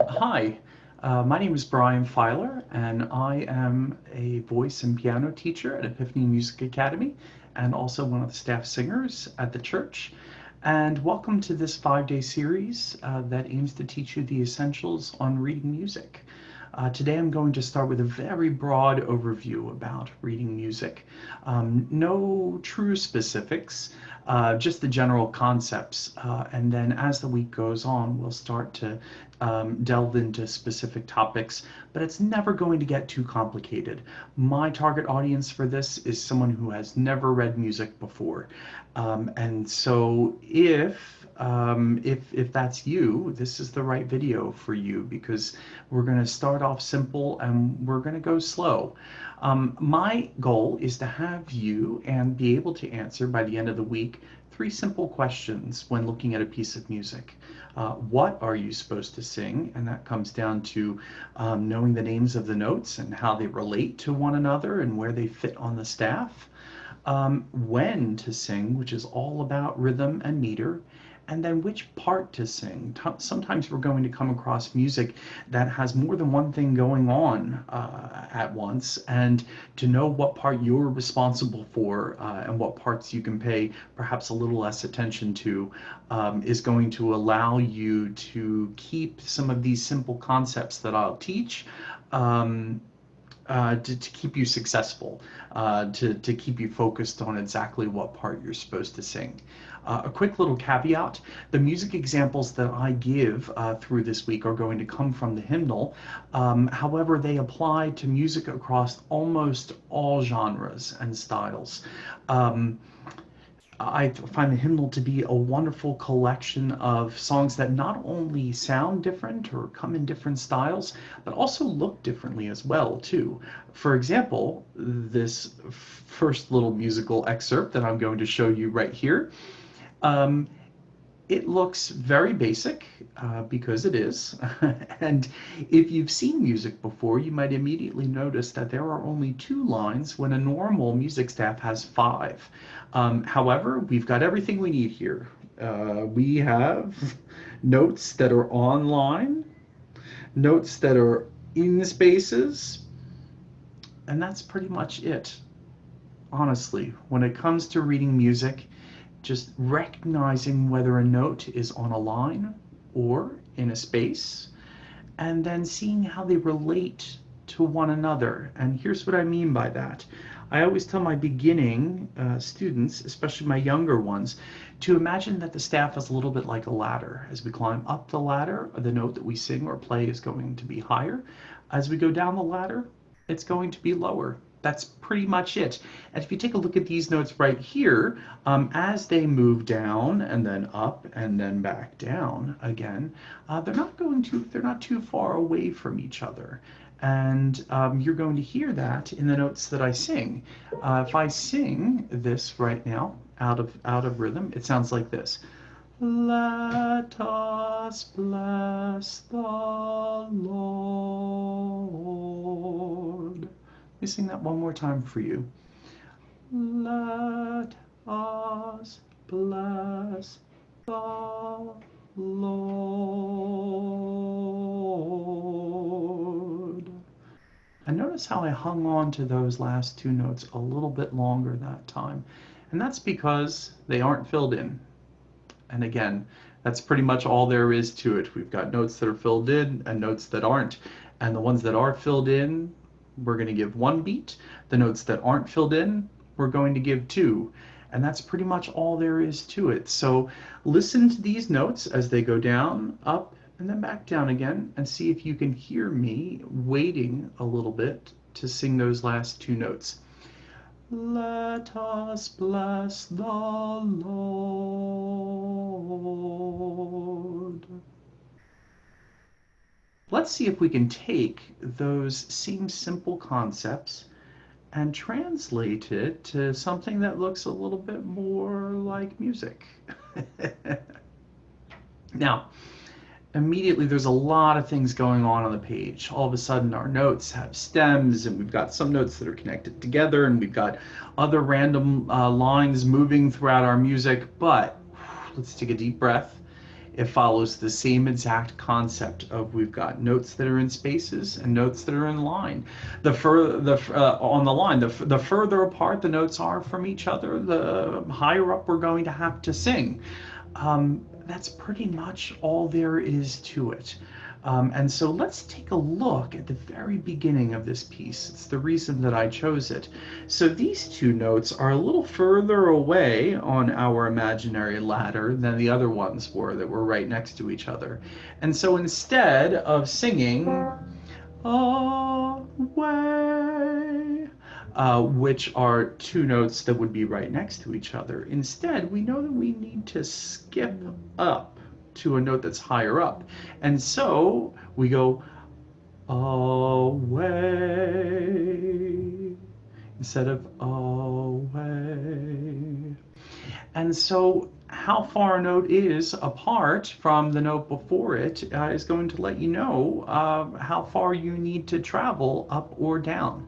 Hi, my name is Bryan Fiehler, and I am a voice and piano teacher at Epiphany Music Academy and also one of the staff singers at the church. And welcome to this 5-day series that aims to teach you the essentials on reading music. Today I'm going to start with a very broad overview about reading music. No true specifics, just the general concepts. And then as the week goes on, we'll start to delve into specific topics, but it's never going to get too complicated. My target audience for this is someone who has never read music before. And so if that's you, this is the right video for you because we're going to start off simple and we're going to go slow. My goal is to have you and be able to answer by the end of the week 3 simple questions when looking at a piece of music. What are you supposed to sing? And that comes down to knowing the names of the notes and how they relate to one another and where they fit on the staff. When to sing, which is all about rhythm and meter, and then which part to sing. Sometimes we're going to come across music that has more than one thing going on at once, and to know what part you're responsible for and what parts you can pay perhaps a little less attention to is going to allow you to keep some of these simple concepts that I'll teach to keep you successful, to keep you focused on exactly what part you're supposed to sing. A quick little caveat, the music examples that I give through this week are going to come from the hymnal. However, they apply to music across almost all genres and styles. I find the hymnal to be a wonderful collection of songs that not only sound different or come in different styles, but also look differently as well, too. For example, this first little musical excerpt that I'm going to show you right here, it looks very basic because it is. And if you've seen music before, you might immediately notice that there are only 2 lines when a normal music staff has 5. However, we've got everything we need here. We have notes that are online, notes that are in spaces, and that's pretty much it. Honestly, when it comes to reading music, just recognizing whether a note is on a line or in a space, and then seeing how they relate to one another. And here's what I mean by that. I always tell my beginning students, especially my younger ones, to imagine that the staff is a little bit like a ladder. As we climb up the ladder, the note that we sing or play is going to be higher. As we go down the ladder, it's going to be lower. That's pretty much it. And if you take a look at these notes right here, as they move down and then up and then back down again, they're not too far away from each other. And you're going to hear that in the notes that I sing. If I sing this right now out of rhythm, it sounds like this. Let us bless the Lord. Let me sing that one more time for you. Let us bless the Lord. And notice how I hung on to those last 2 notes a little bit longer that time. And that's because they aren't filled in. And again, that's pretty much all there is to it. We've got notes that are filled in and notes that aren't. And the ones that are filled in, we're going to give 1 beat. The notes that aren't filled in, we're going to give 2. And that's pretty much all there is to it. So listen to these notes as they go down, up, and then back down again, and see if you can hear me waiting a little bit to sing those last 2 notes. Let us bless the Lord. Let's see if we can take those same simple concepts and translate it to something that looks a little bit more like music. Now, immediately there's a lot of things going on the page. All of a sudden our notes have stems, and we've got some notes that are connected together, and we've got other random lines moving throughout our music. But let's take a deep breath. It follows the same exact concept of we've got notes that are in spaces and notes that are in line. On the line, the further apart the notes are from each other, the higher up we're going to have to sing. That's pretty much all there is to it. And so let's take a look at the very beginning of this piece. It's the reason that I chose it. So these two notes are a little further away on our imaginary ladder than the other ones were that were right next to each other. And so instead of singing away, which are two notes that would be right next to each other, instead we know that we need to skip up to a note that's higher up. And so we go away instead of away. And so how far a note is apart from the note before it is going to let you know how far you need to travel up or down.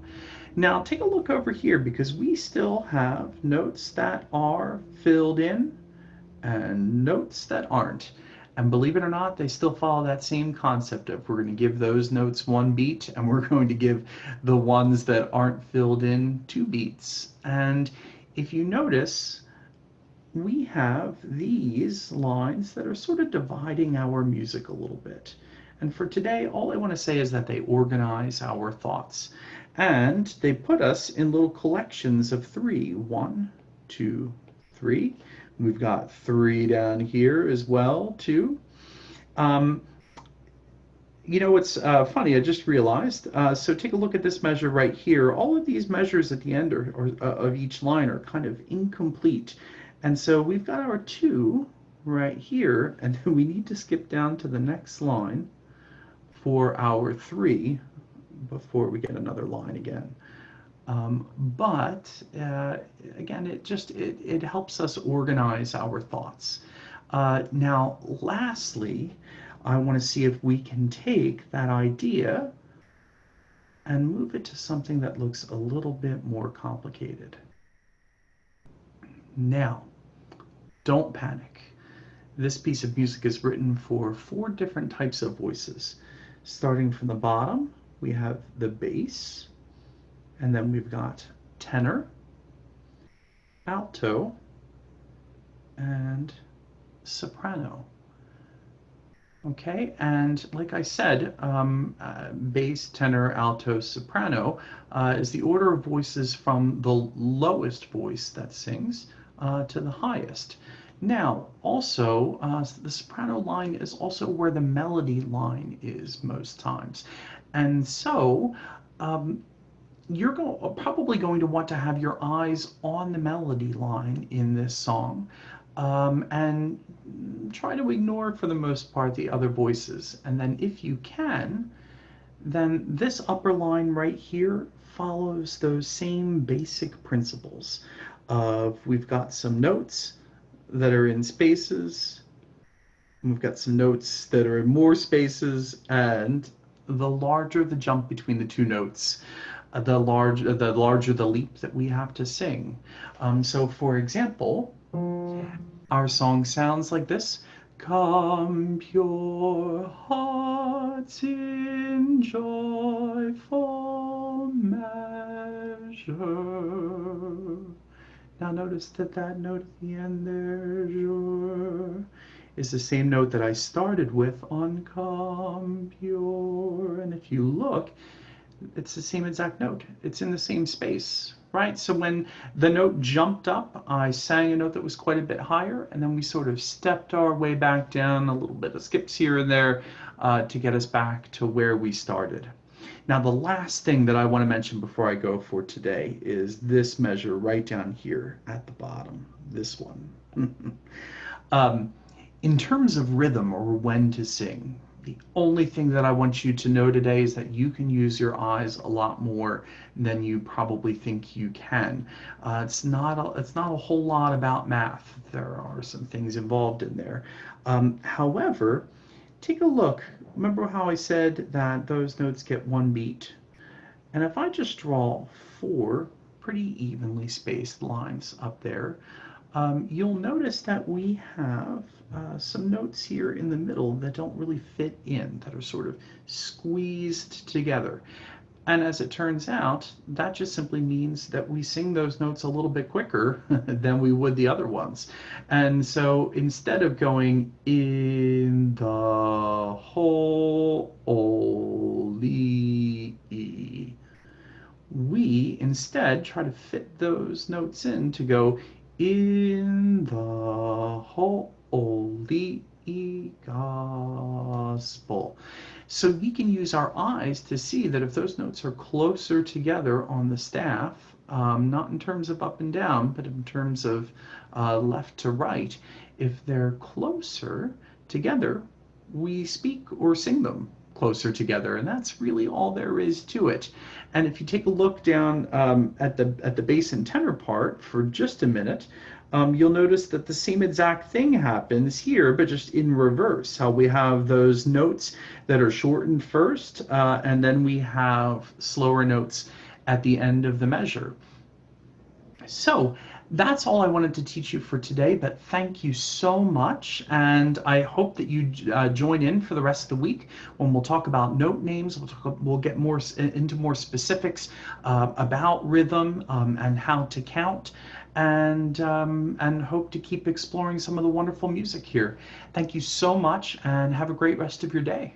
Now take a look over here, because we still have notes that are filled in and notes that aren't. And believe it or not, they still follow that same concept of we're going to give those notes one beat, and we're going to give the ones that aren't filled in 2 beats. And if you notice, we have these lines that are sort of dividing our music a little bit. And for today, all I want to say is that they organize our thoughts. And they put us in little collections of 3. 1, 2, 3. We've got 3 down here as well, too. You know, what's funny, I just realized, so take a look at this measure right here. All of these measures at the end of each line are kind of incomplete. And so we've got our 2 right here, and then we need to skip down to the next line for our 3 before we get another line again. But again, it helps us organize our thoughts. Now, lastly, I want to see if we can take that idea and move it to something that looks a little bit more complicated. Now, don't panic. This piece of music is written for 4 different types of voices. Starting from the bottom, we have the bass, and then we've got tenor, alto, and soprano. Okay, and like I said, bass, tenor, alto, soprano is the order of voices from the lowest voice that sings to the highest. Now, also, the soprano line is also where the melody line is most times. And so, you're probably going to want to have your eyes on the melody line in this song, and try to ignore, for the most part, the other voices. And then if you can, then this upper line right here follows those same basic principles of we've got some notes that are in spaces, we've got some notes that are in more spaces, and the larger the jump between the 2 notes, the larger the leap that we have to sing. So for example, our song sounds like this. Come pure hearts in joyful measure. Now notice that that note at the end there, is the same note that I started with on Come Pure. And if you look, it's the same exact note. It's in the same space, right? So when the note jumped up, I sang a note that was quite a bit higher, and then we sort of stepped our way back down, a little bit of skips here and there to get us back to where we started. Now, the last thing that I want to mention before I go for today is this measure right down here at the bottom, this one. In terms of rhythm or when to sing, the only thing that I want you to know today is that you can use your eyes a lot more than you probably think you can. It's not a whole lot about math. There are some things involved in there. However, take a look. Remember how I said that those notes get 1 beat? And if I just draw 4 pretty evenly spaced lines up there, you'll notice that we have some notes here in the middle that don't really fit in, that are sort of squeezed together. And as it turns out, that just simply means that we sing those notes a little bit quicker than we would the other ones. And so instead of going in the holy, we instead try to fit those notes in to go in the holy gospel. So we can use our eyes to see that if those notes are closer together on the staff, not in terms of up and down, but in terms of left to right, if they're closer together, we speak or sing them closer together, and that's really all there is to it. And if you take a look down at the bass and tenor part for just a minute, you'll notice that the same exact thing happens here, but just in reverse. How we have those notes that are shortened first, and then we have slower notes at the end of the measure. So that's all I wanted to teach you for today, but thank you so much. And I hope that you join in for the rest of the week when we'll talk about note names. We'll get more into more specifics about rhythm and how to count, and hope to keep exploring some of the wonderful music here. Thank you so much, and have a great rest of your day.